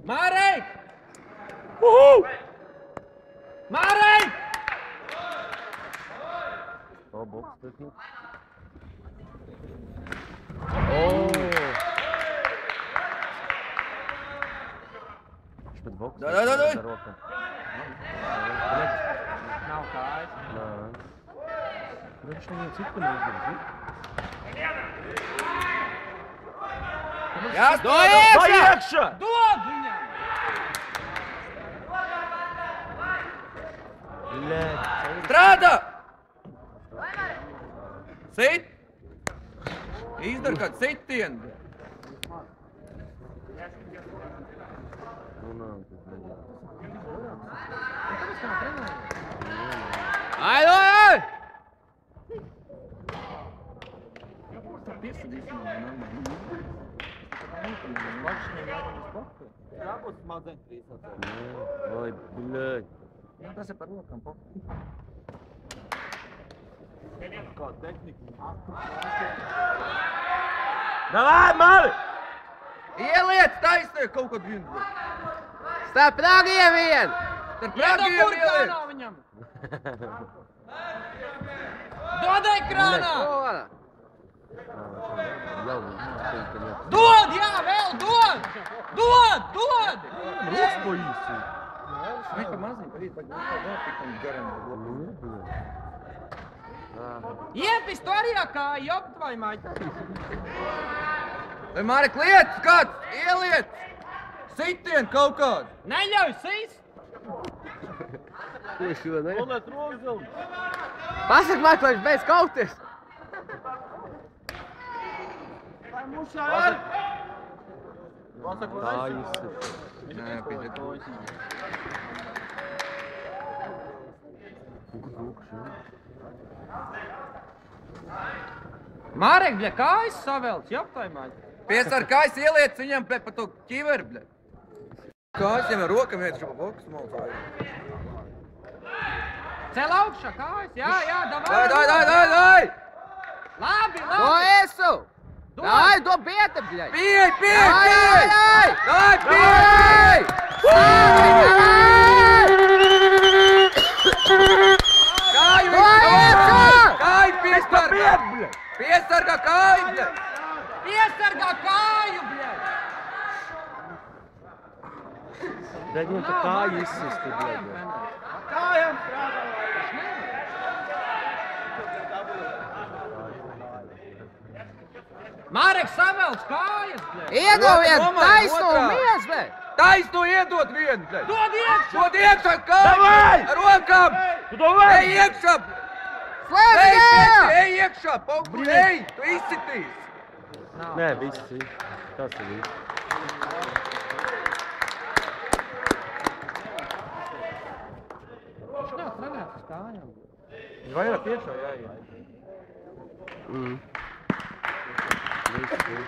Marek! Uhu! Marek! O, boks stuknut. Špēc boks. Dai! Nav kājas. Nā. Viņš nevienu citu neizdarīs. Jā, Vai iekšā! Dod viņam! Strādā! Sit! Izdara kādu sitienu. Ai! Jābūt mazliet trīsot. Vai, bļaļ. Tas ir par rokam. Kā tehnika. Davai, mali! Ieliec taisnē kaut ko vienu. Starp ragiem vien! Starp ragiem ieliec! Viņam. Dod ekrānā! Ora! Dod, jā, vēl dod! Dod! Rūks po īsi. Viņš pa maziņu parīt, pa tikam garam. Iepis tu arī kā jopt vai maģi. Vai Marek liec kāds? Ieliec! Sitien kaut kādu! Neļauj sīs! Ko šo ne? Noliet rozu. Pasak man, ko viņš beidz kauties! Vai mušā var? Tā īsi. Nē, pietiek. Marek, bļa, kājas savelc, jopt vai maģi. Piesar kājas ieliec viņam pa to ķiveru, bļa. Kājas viņam ar rokam iet šo pa boksu malcu. Cel augšā kājas, jā, davai. Dai! Labi! Ko esu? Dai, do bieta, bļaļ! Pieej! Dai! Pieej! Kāju piesargā! Piesargā kāju, bļa! Piesargā kāju, bļa! Dēļ viņam tā kāja izsisti, bļaļ. Kājām strādā! Marek, savelc kājas, bļa! Iedod vien Domāju, taisnu otrā. mies, bļaļ! Taisnu iedod vienu, bļa! Dod iekšā! Dod iekšā kāju! Davai! Ar rokām! Tu davai! Ej iekšā! Slēdz ejā! Ej iekšā! Pokuli, ej! Tu izsitīs! Nē, viss ir. Tas ir viss. Viņš nav trenēts uz kājām. Viņš vairāk tiešā jāiet. Viss ir.